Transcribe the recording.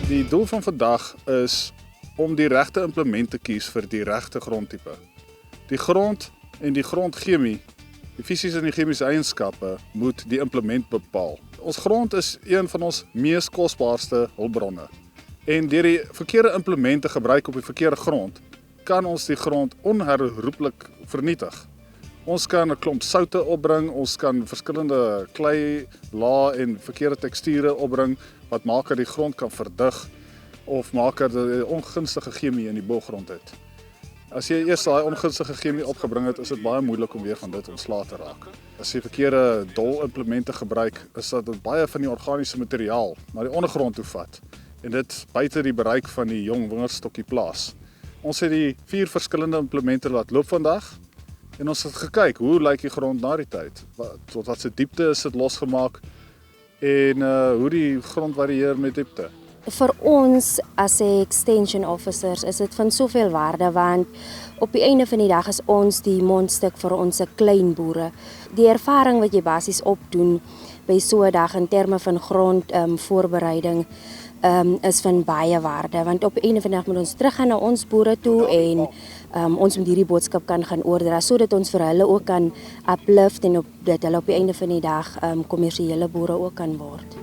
Die doel van vandag is om die regte implement te kies vir die regte grondtipe. Die grond en die grondchemie, die fisiese en die chemiese eienskappe moet die implement bepaal. Ons grond is een van ons mees kosbaarste hulpbronne. En deur die verkeerde implement te gebruik op die verkeerde grond, kan ons die grond onherroepelik vernietig. Ons kan 'n klomp soutte opbring, ons kan verskillende klei, lae en verkeerde teksture opbring wat maak dat die grond kan verdig of maak dat jy ongunstige chemie in die bogrond het. As jy eers daai ongunstige chemie opgebring het, is dit baie moeilik om weer van dit ontslae te raak. As jy verkeerde dolimplemente gebruik, is dat baie van die organiese materiaal na die ondergrond toe vat en dit buite die bereik van die jong wingerdstokkie plaas. Ons het die 4 verskillende implemente laat loop vandag en ons het gekyk hoe lyk die grond na die tyd. Tot wat se diepte is dit losgemaak en hoe die grond varieer met diepte. Vir ons as extension officers is dit van soveel waarde want op die einde van die dag is ons die mondstuk vir ons klein boere. Die ervaring wat jy basies opdoen by so 'n dag in terme van grondvoorbereiding is van baie waarde want op die einde van die dag moet ons teruggaan na ons boere toe en ons moet hierdie boodskap kan gaan oordra sodat ons vir hulle ook kan uplift en dat hulle op die einde van die dag kommersiële boere ook kan word.